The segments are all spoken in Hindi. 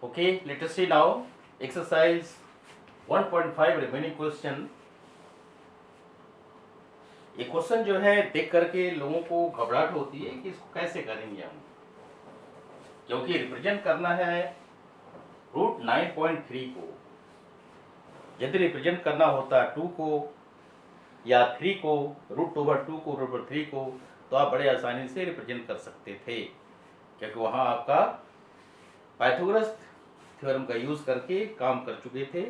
Okay, let us see now exercise 1.5 remaining question. ये क्वेश्चन जो है देख करके लोगों को घबराहट होती है कि इसको कैसे करेंगे हम, क्योंकि रिप्रेजेंट करना है रूट 9.3 को। यदि रिप्रेजेंट करना होता 2 को या 3 को, रूट ओवर 2 को, रूट ओवर 3 को, तो आप बड़े आसानी से रिप्रेजेंट कर सकते थे, क्योंकि वहाँ आपका पाइथागोरस थ्योरम का यूज़ करके काम कर चुके थे।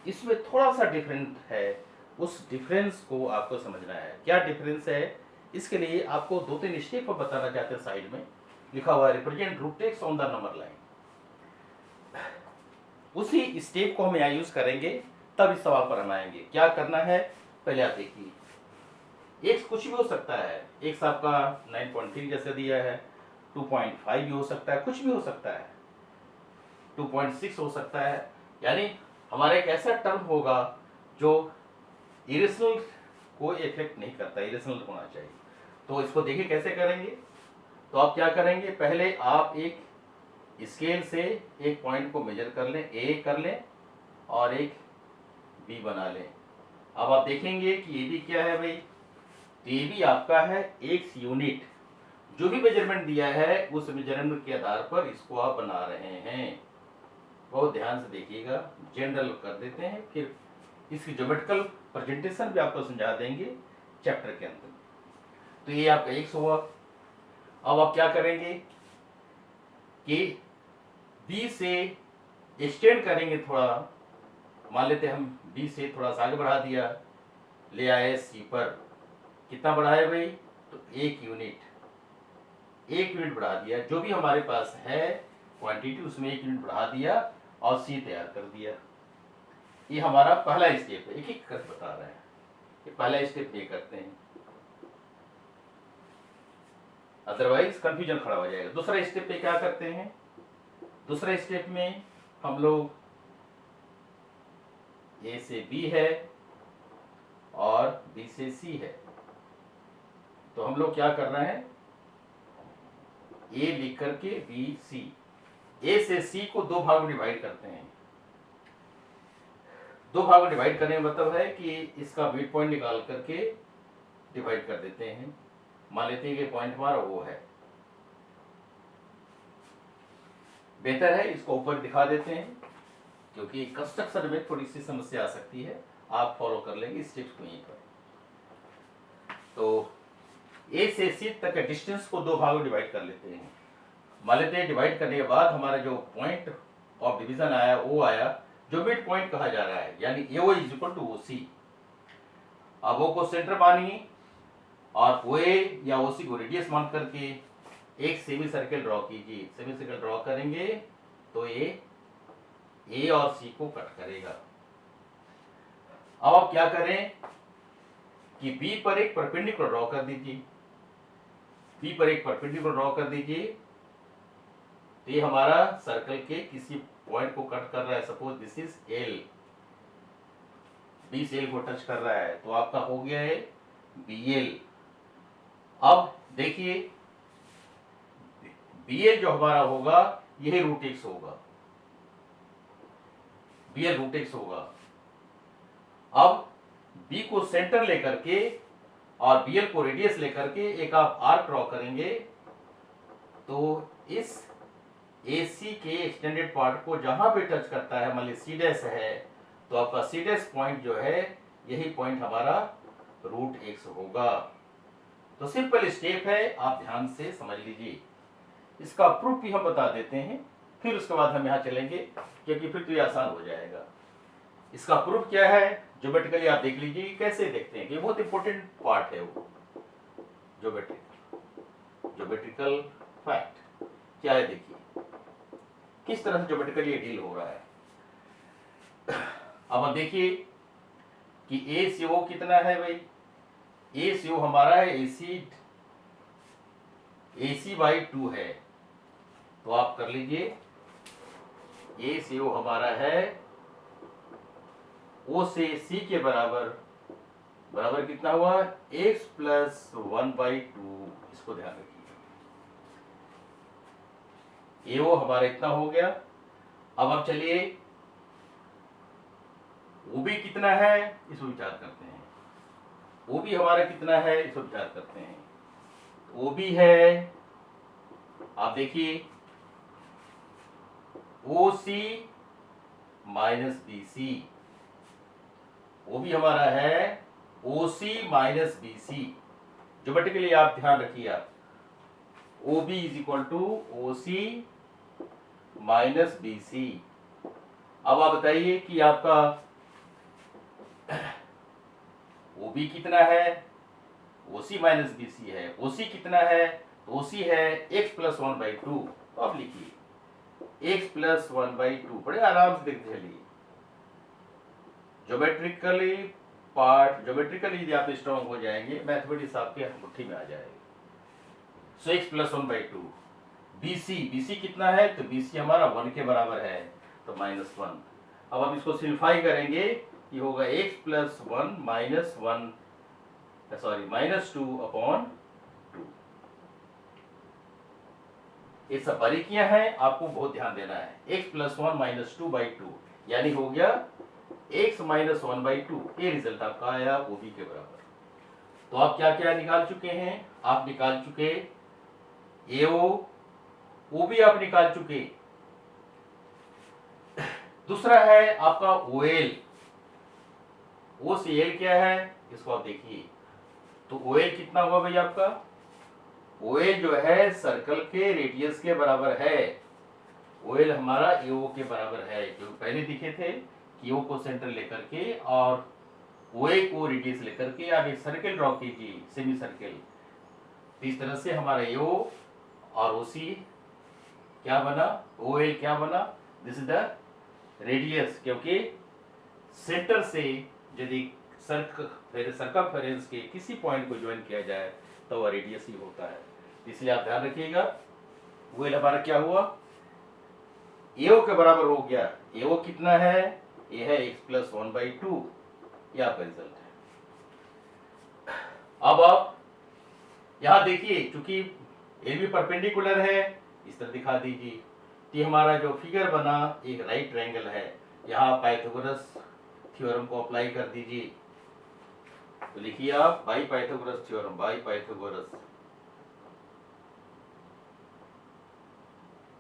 इसमें थोड़ा सा डिफरेंट है, उस डिफरेंस को आपको समझना है। क्या डिफरेंस है, इसके लिए आपको 2-3 स्टेप बताना चाहते हैं। साइड में लिखा हुआ है represent root x on the number line. उसी स्टेप को हम यहाँ यूज करेंगे, तब इस सवाल पर हम आएंगे। क्या करना है पहले आप देखिए। एक्स कुछ भी हो सकता है, एक्स आपका 9.3 जैसे दिया है, 2.5 भी हो सकता है, कुछ भी हो सकता है, 2.6 हो सकता है। यानी हमारा एक ऐसा टर्म होगा जो इरेशनल को इफेक्ट नहीं करता, इरेशनल होना चाहिए। तो इसको देखिए कैसे करेंगे। तो आप क्या करेंगे, पहले आप एक स्केल से एक पॉइंट को मेजर कर लें, ए कर लें और एक बी बना लें। अब आप देखेंगे कि ये भी क्या है भाई, ये भी आपका है एक्स यूनिट। जो भी मेजरमेंट दिया है उस मेजरमेंट के आधार पर इसको आप बना रहे हैं। बहुत ध्यान से देखिएगा, जनरल कर देते हैं, फिर इसकी ज्योमेट्रिकल प्रेजेंटेशन भी आपको समझा देंगे चैप्टर के अंदर। तो ये आपका एक्स हुआ। अब आप क्या करेंगे कि बी से एक्सटेंड करेंगे थोड़ा। मान लेते हम बी से थोड़ा सा आगे बढ़ा दिया, ले आए सी पर। कितना बढ़ाए भाई, तो 1 यूनिट, 1 यूनिट बढ़ा दिया। जो भी हमारे पास है क्वांटिटी उसमें 1 यूनिट बढ़ा दिया और सी तैयार कर दिया। ये हमारा पहला स्टेप है, एक एक कर बता रहे हैं। ये पहला स्टेप ये करते हैं, अदरवाइज कंफ्यूजन खड़ा हो जाएगा। दूसरा स्टेप पे क्या करते हैं, दूसरे स्टेप में हम लोग ए से बी है और बी से सी है। तो हम लोग क्या कर रहे हैं, ए लिख करके बी सी, ए से सी को 2 भाग में डिवाइड करते हैं। 2 भाग में डिवाइड करने का मतलब है कि इसका मिड पॉइंट निकाल करके डिवाइड कर देते हैं। मान लेते हैं कि पॉइंट हमारा वो है, बेहतर है इसको ऊपर दिखा देते हैं, क्योंकि कंस्ट्रक्शन में थोड़ी सी समस्या आ सकती है। आप फॉलो कर लेंगे स्टेप्स को यहीं पर। तो ए से सी तक के डिस्टेंस को 2 भागों में डिवाइड कर लेते हैं। मान लेते हैं डिवाइड करने के बाद हमारा जो पॉइंट ऑफ डिवीजन आया वो आया, जो मिड पॉइंट कहा जा रहा है, यानी AO is equal to OC। अब O को सेंटर मानिए और OA या OC को रेडियस मान करके एक सेमी सर्कल ड्रॉ कीजिए। सेमी सर्कल ड्रॉ करेंगे तो ये A और C को कट करेगा। अब आप क्या करें कि B पर एक परपेंडिकुलर ड्रॉ कर दीजिए, B पर एक परपेंडिकुलर ड्रॉ कर दीजिए। तो ये हमारा सर्कल के किसी पॉइंट को कट कर रहा है। Suppose this is L, B से L को टच कर रहा है, तो आपका हो गया है BL। अब देखिए BL जो हमारा होगा यही रूट एक्स होगा, BL रूट एक्स होगा। अब B को सेंटर लेकर के और BL को रेडियस लेकर के एक आप आर्क ड्रॉ करेंगे, तो इस AC के एक्सटेंडेड पार्ट को जहां पे टच करता है, मान ली C डैश है, तो आपका C डैश पॉइंट जो है यही पॉइंट हमारा रूट एक्स होगा। तो सिंपल स्टेप है, आप ध्यान से समझ लीजिए। इसका प्रूफ भी हम बता देते हैं, फिर उसके बाद हम यहाँ चलेंगे, क्योंकि फिर तो ये आसान हो जाएगा। इसका प्रूफ क्या है, ज्योमेट्रिकली आप देख लीजिए कैसे देखते हैं, कि बहुत इंपॉर्टेंट पार्ट है वो ज्योमेट्रिकल फैक्ट क्या है। देखिए किस तरह से ज्योमेट्रिकली डील हो रहा है। अब आप देखिए कि ए से ओ कितना है भाई, ए से ओ हमारा है AC बाई 2 है। तो आप कर लीजिए, ए से ओ हमारा है O से C के बराबर, बराबर कितना हुआ, x प्लस 1/2। इसको ध्यान रखिए, AO हमारा इतना हो गया। अब आप चलिए OB कितना है इसको विचार करते हैं। OB हमारा कितना है इसको विचार करते हैं। OB है, आप देखिए OC माइनस BC। OB हमारा है OC माइनस BC। ज्योमेट्रिकली आप ध्यान रखिए, आप OB is equal to OC minus BC। अब आप बताइए कि आपका OB कितना है, OC माइनस BC है। OC कितना है, तो OC है x प्लस 1/2। तो आप लिखिए x प्लस 1/2। बड़े आराम से देखते चलिए, ज्योमेट्रिकली यदि आप स्ट्रॉन्ग हो जाएंगे, मैथमेटिक्स आपके मुट्ठी में आ जाएगी। सो x प्लस 1/2। BC कितना है, तो BC हमारा 1 के बराबर है, तो -1। अब हम इसको सिंप्लीफाई करेंगे, ये होगा x प्लस 1 माइनस 1 सॉरी -2/2। ये सब बारीकियां हैं, आपको बहुत ध्यान देना है। x प्लस 1 माइनस 2/2 यानी हो गया x माइनस 1/2। ये रिजल्ट आपका आया OB के बराबर। तो आप क्या क्या निकाल चुके हैं, आप निकाल चुके AO, OB आप निकाल चुके। दूसरा है आपका OL। O से L क्या है इसको आप देखिए, तो OL कितना हुआ भाई आपका, OL जो है सर्कल के रेडियस के बराबर है। OL हमारा AO के बराबर है, जो पहले दिखे थे कि O को सेंटर लेकर के और OA को रेडियस लेकर के आप एक सर्कल ड्रॉ कीजिए, सेमी सर्कल। इस तरह से हमारा AO और OC क्या बना, OL क्या बना, दिस इज द रेडियस, क्योंकि सेंटर से यदि सर्कमफेरेंस के किसी पॉइंट को ज्वाइन किया जाए तो वह रेडियस ही होता है। इसलिए आप ध्यान रखिएगा, OL हमारा क्या हुआ, AO के बराबर हो गया। AO कितना है, ये है x प्लस 1/2। यह आपका रिजल्ट है। अब आप यहां देखिए, चूंकि AB परपेंडिकुलर है, इस तरह दिखा दीजिए। ये हमारा जो फिगर बना एक राइट ट्रायंगल है, यहाँ पाइथागोरस थ्योरम को अप्लाई कर दीजिए। तो लिखिए आप by Pythagoras theorem, by Pythagoras.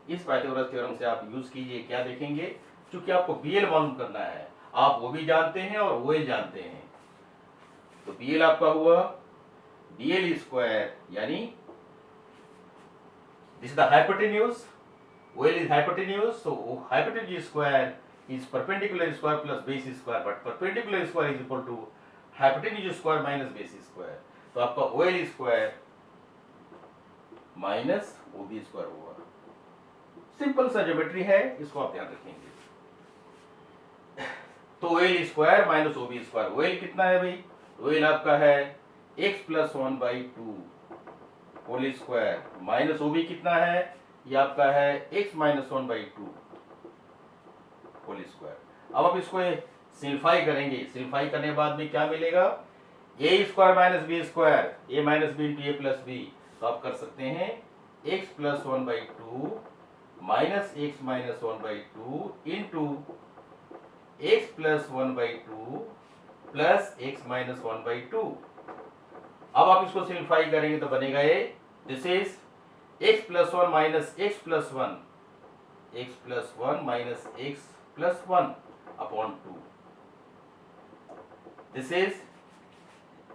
इस पाइथागोरस थ्योरम से आप यूज कीजिए, क्या देखेंगे, क्योंकि आपको BL मालूम करना है। आप OB जानते हैं और OL जानते हैं, तो BL आपका हुआ BL स्क्वायर, यानी this is the hypotenuse, OL is hypotenuse, so hypotenuse square is perpendicular square plus base square, but perpendicular square is equal to hypotenuse square minus base square। तो आपका OL square minus OB square हुआ। सिंपल सा ज्योमेट्री है, इसको आप ध्यान रखेंगे। तो OL square minus OB square, OL कितना है भाई, OL आपका है x plus 1/2 whole square minus OB कितना है, ये आपका है x माइनस 1/2 होल स्क्वायर। अब आप इसको सिंप्लीफाई करेंगे, सिंप्लीफाई करने के बाद में क्या मिलेगा, a square minus b square, a minus b into a plus b। तो आप कर सकते हैं x plus 1/2 minus x minus 1/2 into x plus 1/2 plus x minus 1/2। अब आप इसको सिंप्लीफाई करेंगे तो बनेगा ये, this is x plus 1 minus x plus 1, x plus 1 minus x plus 1 upon 2। This is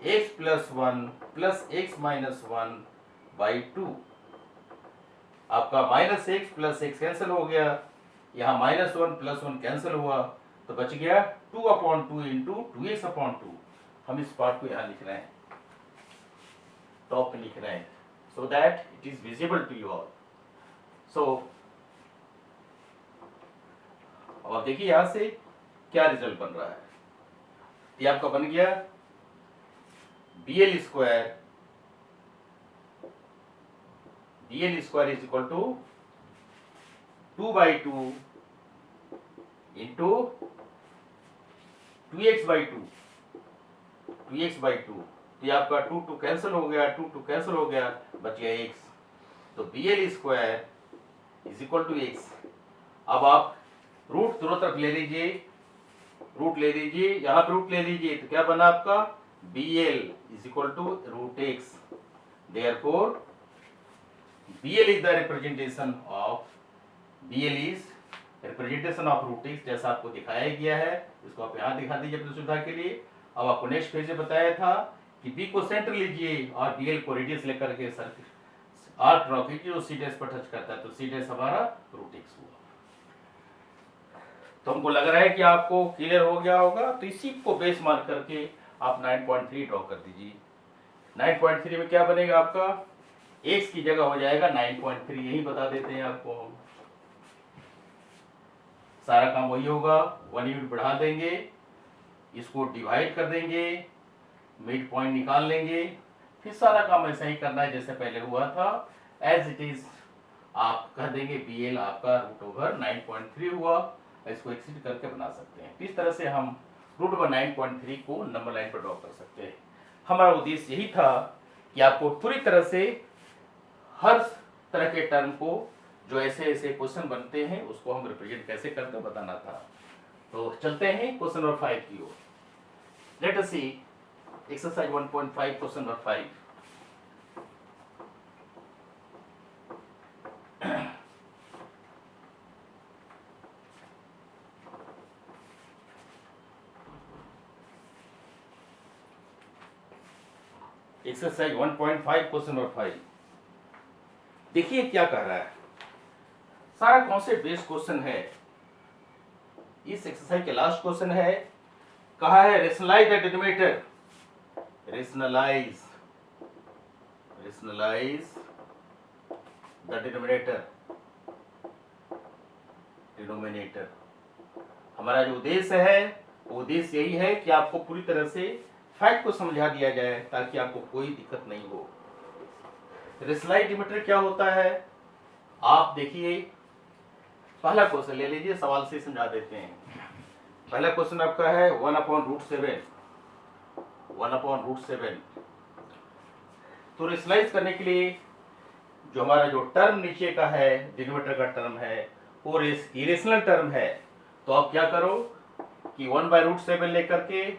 x plus 1 plus x minus 1/2। आपका minus x plus x cancel हो गया, यहाँ -1 प्लस 1 कैंसिल हुआ, तो बच गया 2/2 इंटू 2x/2। हम इस पार्ट को यहाँ लिख रहे हैं, टॉप पे लिख रहे हैं, so that it is visible to you all। so अब आप देखिए यहां से क्या रिजल्ट बन रहा है, ये आपका बन गया BL square is equal to 2/2 into 2x/2, तो ये आपका 2 कैंसिल हो गया, 2 कैंसिल हो गया, बच गया x। तो BL square is equal to x। अब आप रूट दोनों तरफ ले लीजिए, रूट ले लीजिए, यहाँ पे रूट ले लीजिए, तो क्या बना आपका BL is equal to root x. Therefore BL is the representation of root x, जैसा आपको दिखाया गया है। इसको आप यहाँ दिखा दीजिए अपनी सुविधा के लिए। अब आपको नेक्स्ट पेज में बताया था कि B को सेंटर लीजिए और BL को रेडियस लेकर के सर्किल आर्क ड्रॉ कीजिए जो C डैश पर टच करता है, तो C डैश हमारा रूट एक्स हुआ। तो हमको लग रहा है कि आपको क्लियर हो गया होगा। तो इसी को बेस मान करके आप 9.3 ड्रॉ कर दीजिए। 9.3 में क्या बनेगा आपका, x की जगह हो जाएगा 9.3, यही बता देते हैं आपको हम। सारा काम वही होगा, 1 यूनिट बढ़ा देंगे, इसको डिवाइड कर देंगे, मिड पॉइंट निकाल लेंगे, फिर सारा काम ऐसा ही करना है जैसे पहले हुआ था। एज इट इज आप कह देंगे BL आपका रूट ओवर 9.3 हुआ। इसको एक्सीड करके बना सकते हैं। इस तरह से हम रूट ओवर 9.3 को नंबर लाइन पर ड्रॉ कर सकते हैं। हमारा उद्देश्य यही था कि आपको पूरी तरह से हर तरह के टर्म को, जो ऐसे ऐसे क्वेश्चन बनते हैं, उसको हम रिप्रेजेंट कैसे करते हैं बताना था। तो चलते हैं क्वेश्चन नंबर 5 की ओर। Let us see exercise 1.5 question number 5। Exercise 1.5 question number 5। देखिए क्या कह रहा है, सारा कॉन्सेप्ट बेस्ड क्वेश्चन है। इस एक्सरसाइज के लास्ट क्वेश्चन है, कहा है rationalise the denominator, rationalise the denominator. हमारा जो उद्देश्य है, वो उद्देश्य यही है कि आपको पूरी तरह से फैक्ट को समझा दिया जाए ताकि आपको कोई दिक्कत नहीं हो। रेशनलाइज डिनोमिनेटर क्या होता है, आप देखिए पहला क्वेश्चन ले लीजिए, सवाल से समझा देते हैं। पहला क्वेश्चन आपका है 1/√7। तो रेशनलाइज करने के लिए जो हमारा जो टर्म नीचे का है, डिनोमिनेटर का टर्म है, वो इरेशनल टर्म है। तो आप क्या करो कि 1/√7 लेकर के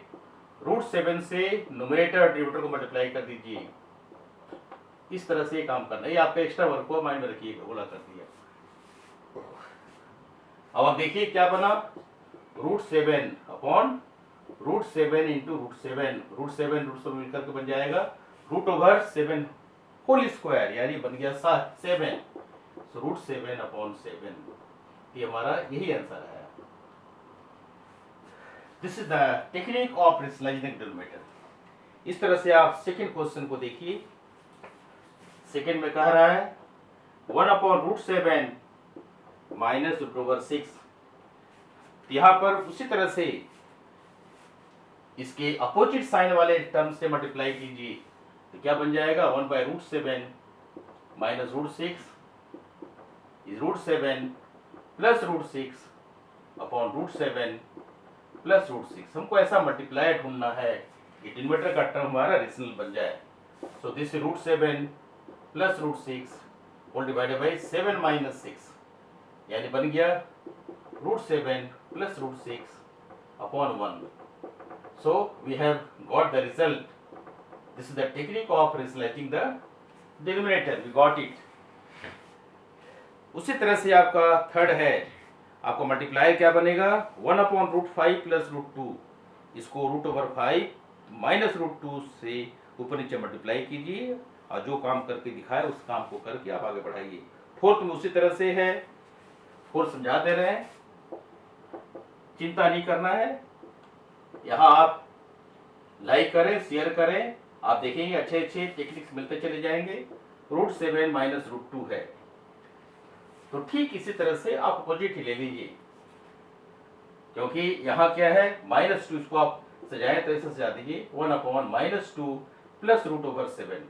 √7 से न्यूमरेटर और डिनोमिनेटर को मल्टीप्लाई कर दीजिए। इस तरह से काम करना है, ये आपका एक्स्ट्रा वर्क को माइंड में रखिएगा, बोला कर दिया। अब आप देखिए क्या बना, √7 अपॉन √7 इंटू √7 मिलकर के बन जाएगा √7 होल स्क्वायर, यानी बन गया 7। सो √7 अपॉन 7, ये हमारा यही आंसर है। This is the technique of rationalising denominator. इस तरह से आप सेकंड क्वेश्चन को देखिए। सेकंड में कह रहा है 1/√7 माइनस √6। यहां पर उसी तरह से इसके अपोजिट साइन वाले टर्म से मल्टीप्लाई कीजिए, तो क्या बन जाएगा 1/√7 minus √6 is √7 plus √6 upon √7 plus √6। हमको ऐसा मल्टीप्लाई ढूंढना है कि डिनोमिनेटर का टर्म हमारा रेशनल बन जाए। So this √7 plus √6 whole divided by 7 minus 6, यानी बन गया √7 plus √6 upon 1। So we have got the result. This is the technique of rationalizing the denominator. We got it. उसी तरह से आपका थर्ड है, आपका मल्टीप्लायर क्या बनेगा 1/√5 प्लस √2। इसको √5 माइनस √2 से ऊपर नीचे मल्टीप्लाई कीजिए और जो काम करके दिखाए उस काम को करके आप आगे बढ़ाइए। फोर्थ में उसी तरह से है, फोर्थ समझा दे रहे हैं, चिंता नहीं करना है। यहाँ आप लाइक करें, शेयर करें, आप देखेंगे अच्छे अच्छे टेक्निक्स मिलते चले जाएंगे। √7 माइनस √2 है, तो ठीक इसी तरह से आप अपोजिट ही ले लीजिए, क्योंकि यहाँ क्या है -2, इसको आप सजाएं तो ऐसे सजा दीजिए 1/-2 प्लस √7।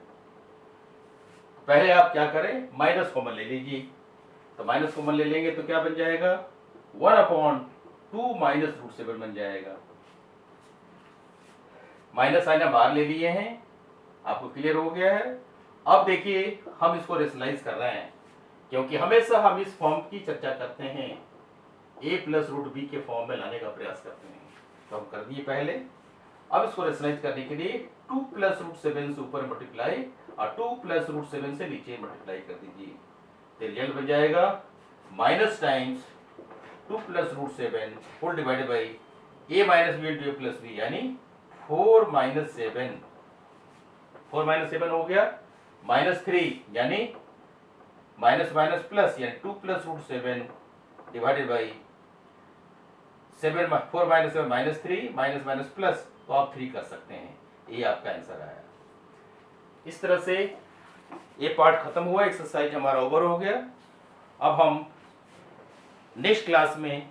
पहले आप क्या करें, माइनस कॉमन ले लीजिए, तो माइनस कॉमन ले लेंगे तो क्या बन जाएगा 1/2 माइनस √7 बन जाएगा। माइनस साइन बाहर ले लिए हैं, आपको क्लियर हो गया है। अब देखिए हम इसको रेशनलाइज कर रहे हैं, क्योंकि हमेशा हम इस फॉर्म की चर्चा करते हैं a प्लस रूट बी के फॉर्म में लाने का प्रयास करते हैं। तो हम कर दिए पहले। अब इसको रेशनलाइज करने के लिए 2 प्लस रूट 7 से ऊपर मल्टीप्लाई और 2 प्लस रूट 7 से नीचे मल्टीप्लाई कर दीजिए। तो रिजल्ट बन जाएगा minus times 2 plus root 7 whole divided by a minus B into A plus B, यानी 4 माइनस 7, 4 माइनस 7 हो गया, माइनस 3 यानी माइनस माइनस प्लस, यानी 2 plus root 7 divided by 7, 4 minus 7 minus 3, minus minus plus, तो आप 3 कर सकते हैं। ये आपका आंसर आया। इस तरह से ये पार्ट खत्म हुआ, एक्सरसाइज हमारा ओवर हो गया। अब हम नेक्स्ट क्लास में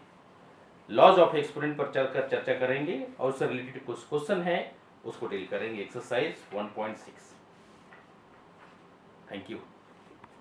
लॉज ऑफ एक्सपोनेंट पर चलकर चर्चा करेंगे और उससे रिलेटेड कुछ क्वेश्चन है उसको डील करेंगे, एक्सरसाइज 1.6। Thank you.